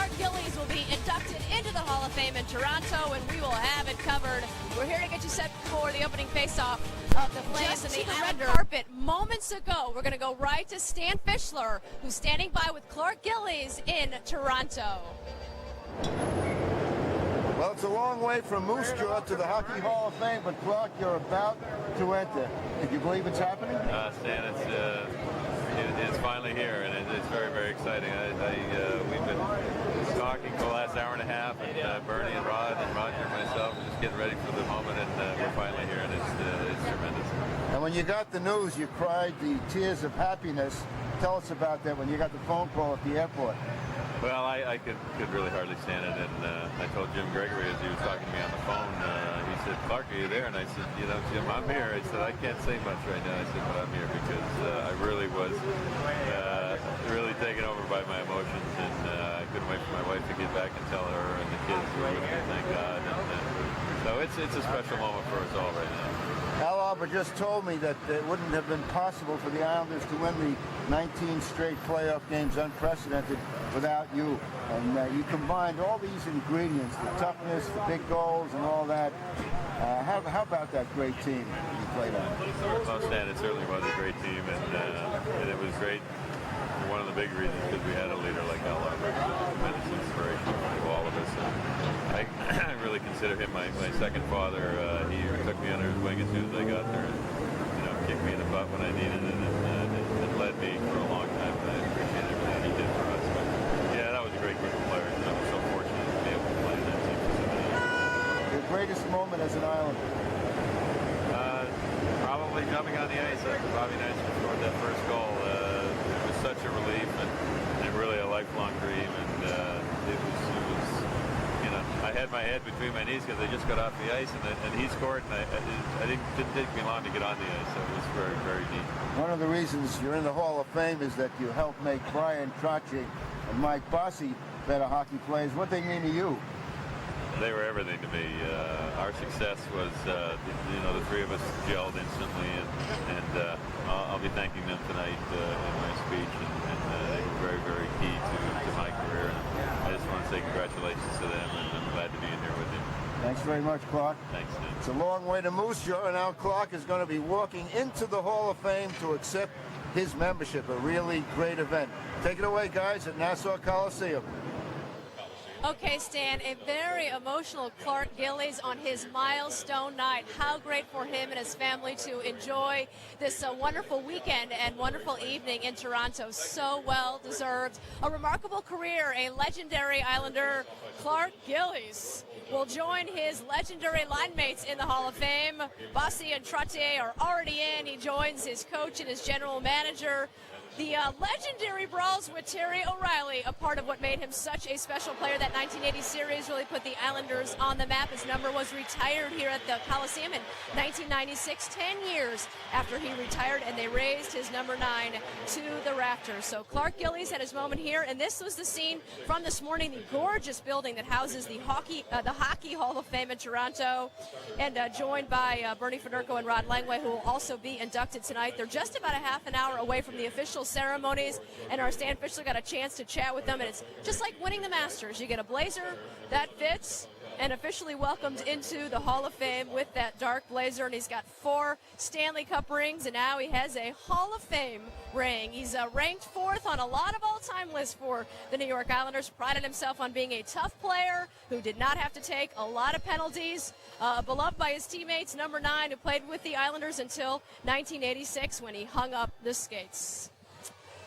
Clark Gillies will be inducted into the Hall of Fame in Toronto, and we will have it covered. We're here to get you set for the opening face-off of the Flames and the red carpet moments ago. We're going to go right to Stan Fischler, who's standing by with Clark Gillies in Toronto. Well, it's a long way from Moose Jaw to the Hockey Hall of Fame, but Clark, you're about to enter. Can you believe it's happening? Stan, it's finally here, and it's very, very exciting. We've been talking for the last hour and a half, and Bernie and Rod and Roger and myself are just getting ready for the moment, and we're finally here, and it's tremendous. And when you got the news, you cried the tears of happiness. Tell us about that when you got the phone call at the airport. Well, I could really hardly stand it, and I told Jim Gregory as he was talking to me on the phone, he said, "Clark, are you there?" And I said, "You know, Jim, I'm here." I said, "I can't say much right now." I said, "But I'm here because I really was really taken over by my emotions, and I couldn't wait for my wife to get back and tell her and the kids were with me, thank God." And so it's a special moment for us all right now. Al Albert just told me that it wouldn't have been possible for the Islanders to win the 19 straight playoff games unprecedented without you. And you combined all these ingredients, the toughness, the big goals, and all that. How about that great team you played on? Well, Stan, it certainly was a great team, and it was great. One of the big reasons because we had a leader like Al Albert, tremendous inspiration to all of us. And I really consider him my second father. He took me under his wing as soon as I got there, and kicked me in the butt when I needed it, and it led me for a long time. And I appreciate everything he did for us. But yeah, that was a great group of players, and I was so fortunate to be able to play in that team for so many years. Your greatest moment as an Islander? Probably jumping on the ice after Bobby Knight scored that first goal. It was such a relief and really a lifelong dream, and it was I had my head between my knees because I just got off the ice, and he scored, and it didn't take me long to get on the ice, so it was very, very neat. One of the reasons you're in the Hall of Fame is that you helped make Brian Trottier and Mike Bossy better hockey players. What they mean to you? They were everything to me. Our success was, the three of us gelled instantly, and I'll be thanking them tonight in my speech, and they were very, very key to my career. And I just want to say congratulations to them, and I'm glad to be in here with you. Thanks very much, Clark. Thanks, Tim. It's a long way to Moose Jaw, and now Clark is going to be walking into the Hall of Fame to accept his membership. A really great event. Take it away, guys, at Nassau Coliseum. Okay, Stan, a very emotional Clark Gillies on his milestone night. How great for him and his family to enjoy this wonderful weekend and wonderful evening in Toronto. So well deserved. A remarkable career, a legendary Islander, Clark Gillies, will join his legendary line mates in the Hall of Fame. Bossy and Trottier are already in. He joins his coach and his general manager. The legendary brawls with Terry O'Reilly, a part of what made him such a special player. That 1980 series really put the Islanders on the map. His number was retired here at the Coliseum in 1996, 10 years after he retired, and they raised his number 9 to the rafters. So Clark Gillies had his moment here, and this was the scene from this morning, the gorgeous building that houses the Hockey Hall of Fame in Toronto, and joined by Bernie Federko and Rod Langway, who will also be inducted tonight. They're just about a half an hour away from the official ceremonies, and our Stan Fischler got a chance to chat with them, and it's just like winning the Masters. You get a blazer that fits, and officially welcomed into the Hall of Fame with that dark blazer, and he's got 4 Stanley Cup rings, and now he has a Hall of Fame ring. He's ranked 4th on a lot of all-time lists for the New York Islanders. Prided himself on being a tough player who did not have to take a lot of penalties. Beloved by his teammates, number 9, who played with the Islanders until 1986 when he hung up the skates.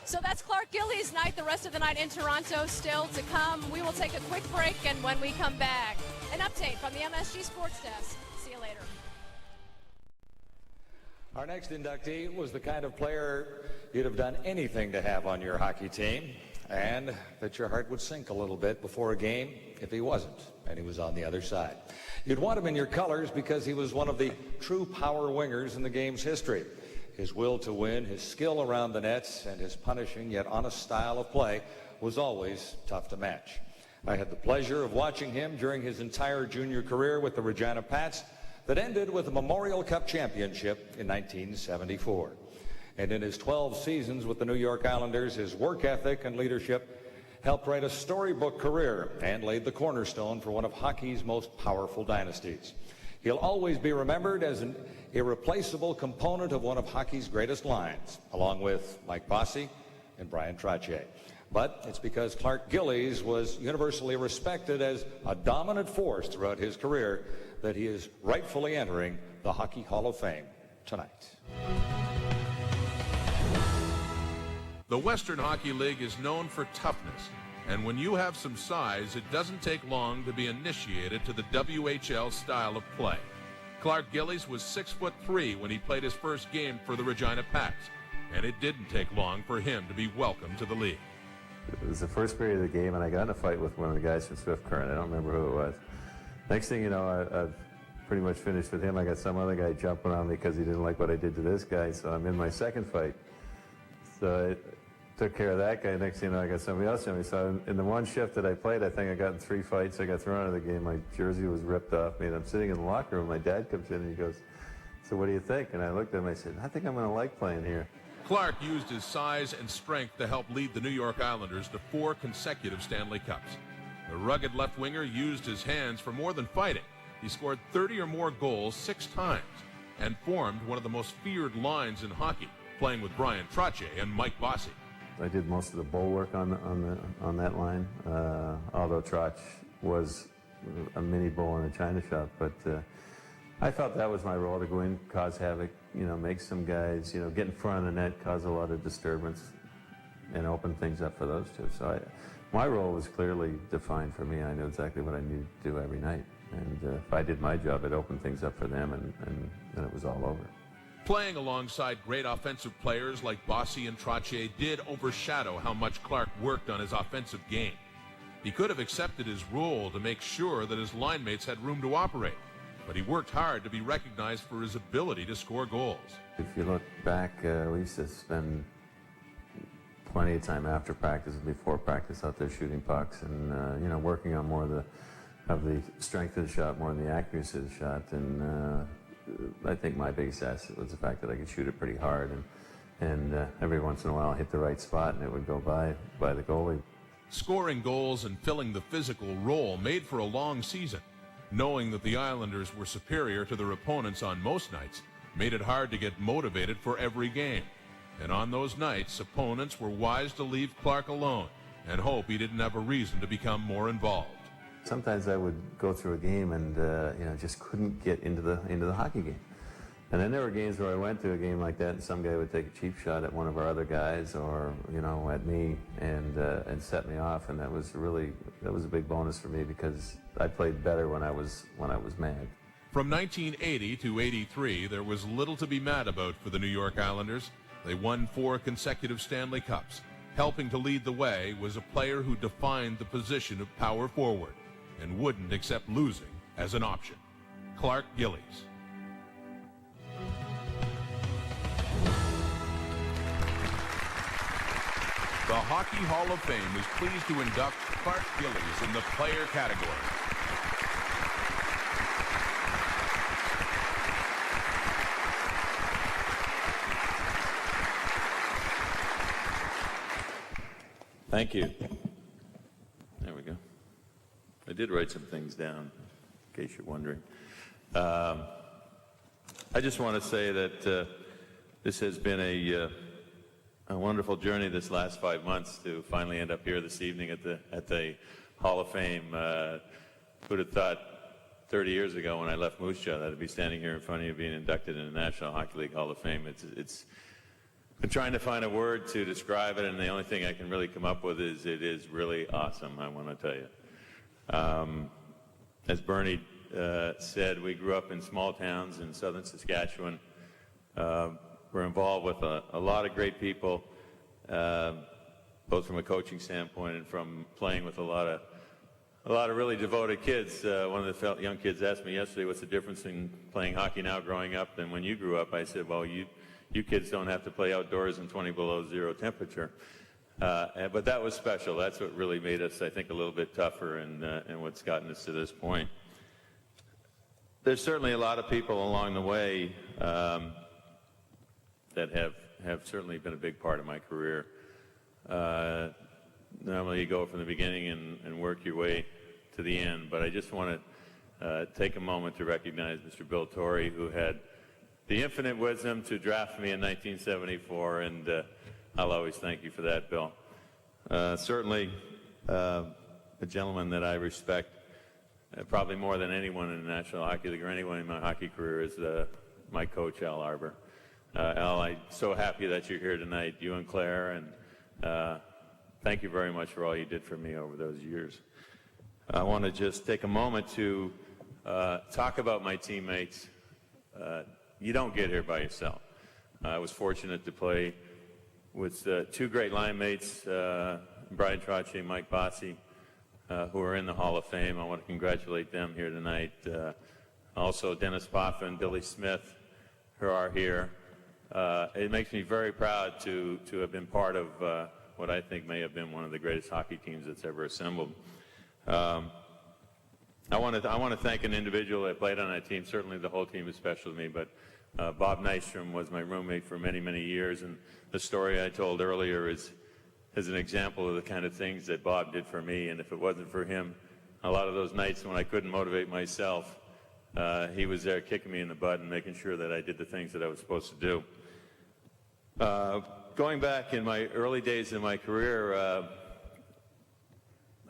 So that's Clark Gillies' night. The rest of the night in Toronto still to come. We will take a quick break, and when we come back, an update from the MSG Sports Desk. See you later. Our next inductee was the kind of player you'd have done anything to have on your hockey team, and that your heart would sink a little bit before a game if he wasn't, and he was on the other side. You'd want him in your colors because he was one of the true power wingers in the game's history. His will to win, his skill around the nets, and his punishing yet honest style of play was always tough to match. I had the pleasure of watching him during his entire junior career with the Regina Pats that ended with a Memorial Cup championship in 1974. And in his 12 seasons with the New York Islanders, his work ethic and leadership helped write a storybook career, and laid the cornerstone for one of hockey's most powerful dynasties. He'll always be remembered as an irreplaceable component of one of hockey's greatest lines, along with Mike Bossy and Brian Trottier. But it's because Clark Gillies was universally respected as a dominant force throughout his career that he is rightfully entering the Hockey Hall of Fame tonight. The Western Hockey League is known for toughness, and when you have some size, it doesn't take long to be initiated to the WHL style of play. Clark Gillies was 6'3" when he played his first game for the Regina Pats, and it didn't take long for him to be welcomed to the league. It was the first period of the game, and I got in a fight with one of the guys from Swift Current. I don't remember who it was. Next thing you know, I've pretty much finished with him. I got some other guy jumping on me because he didn't like what I did to this guy, so I'm in my second fight. So I took care of that guy. Next thing you know, I got somebody else on me. So in the one shift that I played, I think I got in 3 fights. I got thrown out of the game. My jersey was ripped off me, and I'm sitting in the locker room. My dad comes in, and he goes, "So what do you think?" And I looked at him, I said, "I think I'm going to like playing here." Clark used his size and strength to help lead the New York Islanders to 4 consecutive Stanley Cups. The rugged left winger used his hands for more than fighting. He scored 30 or more goals 6 times and formed one of the most feared lines in hockey, playing with Brian Trottier and Mike Bossy. I did most of the bull work on that line, although Trotch was a mini bull in a china shop. But I felt that was my role, to go in, cause havoc, make some guys, get in front of the net, cause a lot of disturbance, and open things up for those two. So my role was clearly defined for me. I knew exactly what I needed to do every night. And if I did my job, it opened things up for them, and then it was all over. Playing alongside great offensive players like Bossy and Trottier did overshadow how much Clark worked on his offensive game. He could have accepted his role to make sure that his line mates had room to operate, but he worked hard to be recognized for his ability to score goals. If you look back, we used to spend plenty of time after practice and before practice out there shooting pucks and working on more of the strength of the shot more than the accuracy of the shot. And I think my biggest asset was the fact that I could shoot it pretty hard, and every once in a while hit the right spot and it would go by the goalie. Scoring goals and filling the physical role made for a long season. Knowing that the Islanders were superior to their opponents on most nights made it hard to get motivated for every game. And on those nights, opponents were wise to leave Clark alone and hope he didn't have a reason to become more involved. Sometimes I would go through a game and just couldn't get into the hockey game. And then there were games where I went to a game like that and some guy would take a cheap shot at one of our other guys or at me and set me off, and that was a big bonus for me because I played better when I was mad. From 1980 to 83, there was little to be mad about for the New York Islanders. They won 4 consecutive Stanley Cups. Helping to lead the way was a player who defined the position of power forward and wouldn't accept losing as an option. Clark Gillies. The Hockey Hall of Fame is pleased to induct Clark Gillies in the player category. Thank you. There we go. I did write some things down, in case you're wondering. I just want to say that this has been a wonderful journey this last 5 months to finally end up here this evening at the Hall of Fame. Who'd have thought 30 years ago when I left Moose Jaw that I'd be standing here in front of you being inducted in the National Hockey League Hall of Fame. It's been trying to find a word to describe it, and the only thing I can really come up with is it is really awesome, I want to tell you. As Bernie said, we grew up in small towns in southern Saskatchewan. We're involved with a lot of great people, both from a coaching standpoint and from playing with a lot of really devoted kids. One of the young kids asked me yesterday, what's the difference in playing hockey now growing up than when you grew up? I said, well, you kids don't have to play outdoors in 20 below zero temperature. But that was special. That's what really made us, I think, a little bit tougher and what's gotten us to this point. There's certainly a lot of people along the way that have certainly been a big part of my career. normally you go from the beginning and work your way to the end, but I just want to take a moment to recognize Mr. Bill Torrey, who had the infinite wisdom to draft me in 1974, and I'll always thank you for that, Bill. Certainly a gentleman that I respect probably more than anyone in the National Hockey League or anyone in my hockey career is my coach, Al Arbour. Al, I'm so happy that you're here tonight, you and Claire, and thank you very much for all you did for me over those years. I want to just take a moment to talk about my teammates. You don't get here by yourself. I was fortunate to play with two great line mates, Brian Trottier and Mike Bossy, who are in the Hall of Fame. I want to congratulate them here tonight. Also Dennis Poffa and Billy Smith, who are here. It makes me very proud to have been part of what I think may have been one of the greatest hockey teams that's ever assembled. I want to thank an individual that played on that team. Certainly the whole team is special to me, but Bob Nystrom was my roommate for many, many years, and the story I told earlier is an example of the kind of things that Bob did for me, and if it wasn't for him, a lot of those nights when I couldn't motivate myself, he was there kicking me in the butt and making sure that I did the things that I was supposed to do. Going back in my early days in my career,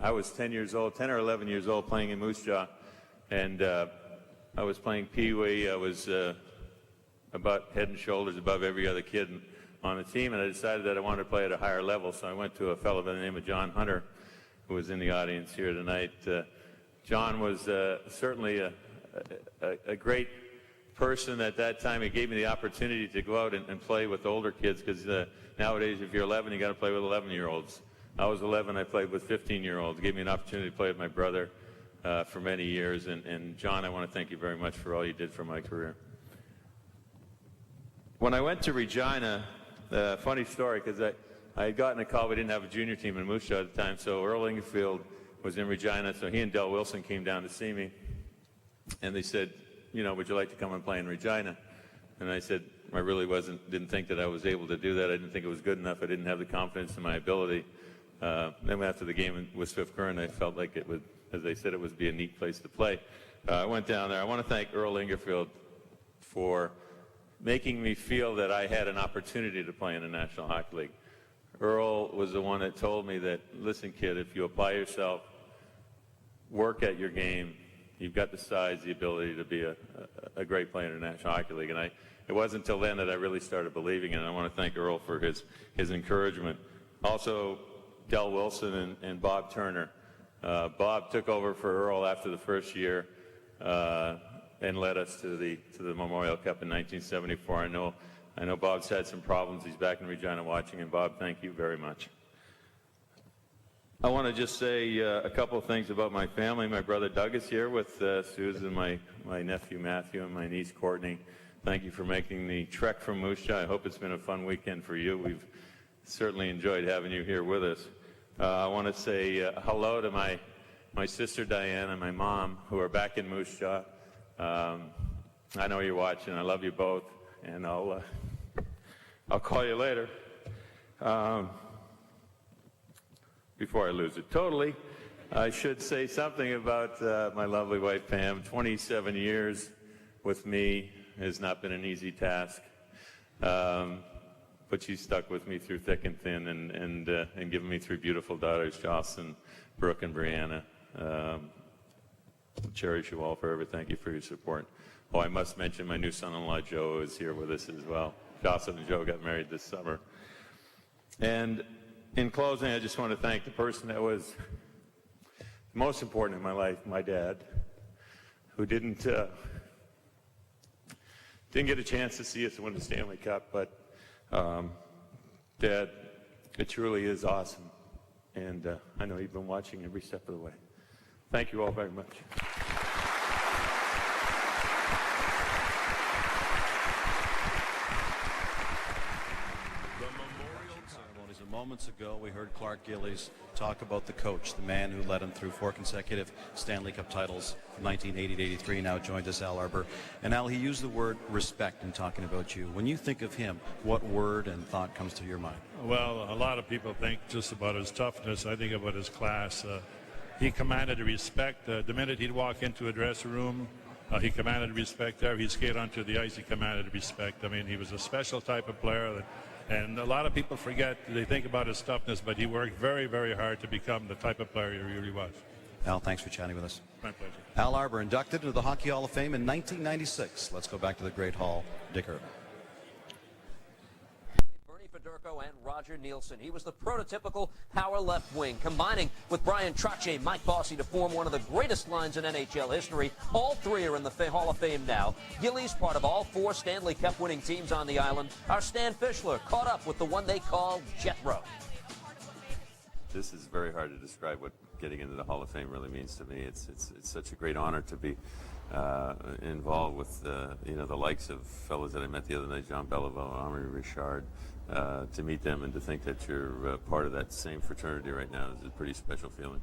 I was 10 or 11 years old playing in Moose Jaw, and I was playing Pee-wee. I was about head and shoulders above every other kid on the team, and I decided that I wanted to play at a higher level, so I went to a fellow by the name of John Hunter, who was in the audience here tonight. John was certainly a great person at that time. He gave me the opportunity to go out and play with older kids, because nowadays if you're 11, you got to play with 11-year-olds. I was 11, I played with 15-year-olds. Gave me an opportunity to play with my brother for many years, and John, I want to thank you very much for all you did for my career. When I went to Regina, funny story, because I had gotten a call. We didn't have a junior team in Moose Jaw at the time, so Earl Ingerfield was in Regina, so he and Del Wilson came down to see me, and they said, you know, would you like to come and play in Regina? And I said, I really didn't think that I was able to do that. I didn't think it was good enough. I didn't have the confidence in my ability. Then after the game with Swift Current, I felt like it would, as they said, it would be a neat place to play. I went down there. I want to thank Earl Ingerfield for making me feel that I had an opportunity to play in the National Hockey League. Earl was the one that told me that, listen, kid, if you apply yourself, work at your game, you've got the size, the ability to be a great player in the National Hockey League. And it wasn't until then that I really started believing in it. I want to thank Earl for his encouragement. Also, Del Wilson and Bob Turner. Bob took over for Earl after the first year and led us to the Memorial Cup in 1974. I know Bob's had some problems. He's back in Regina watching, and Bob, thank you very much. I want to just say a couple of things about my family. My brother Doug is here with Susan, my nephew Matthew, and my niece Courtney. Thank you for making the trek from Moose Jaw. I hope it's been a fun weekend for you. We've certainly enjoyed having you here with us. I want to say hello to my sister Diane and my mom, who are back in Moose Jaw. I know you're watching. I love you both, and I'll call you later. Before I lose it totally, I should say something about my lovely wife Pam. 27 years with me has not been an easy task, but she's stuck with me through thick and thin, and given me three beautiful daughters, Jocelyn, Brooke, and Brianna. Cherish you all forever. Thank you for your support. Oh, I must mention my new son-in-law Joe is here with us as well. Jocelyn and Joe got married this summer. And in closing, I just want to thank the person that was most important in my life, my dad, who didn't get a chance to see us win the Stanley Cup, but Dad, it truly is awesome, and I know you've been watching every step of the way. Thank you all very much. moments ago, we heard Clark Gillies talk about the coach, the man who led him through 4 consecutive Stanley Cup titles from 1980 to 83, now joined us, Al Arbour. And Al, he used the word respect in talking about you. When you think of him, what word and thought comes to your mind? Well, a lot of people think just about his toughness. I think about his class. He commanded respect. The minute he'd walk into a dressing room, he commanded respect there. He'd skate onto the ice, he commanded respect. I mean, he was a special type of player. And a lot of people forget, they think about his toughness, but he worked very, very hard to become the type of player he really was. Al, thanks for chatting with us. My pleasure. Al Arbour, inducted into the Hockey Hall of Fame in 1996. Let's go back to the Great Hall. Dick Irvin. And Roger Nielsen. He was the prototypical power left wing, combining with Brian Trottier, Mike Bossy to form one of the greatest lines in NHL history. All three are in the Hall of Fame now. Gillies, part of all 4 Stanley Cup winning teams on the island. Our Stan Fischler caught up with the one they call Jetro. This is very hard to describe what getting into the Hall of Fame really means to me. It's such a great honor to be involved with the likes of fellows that I met the other night, Jean Beliveau, Henri Richard. To meet them and to think that you're part of that same fraternity right now is a pretty special feeling.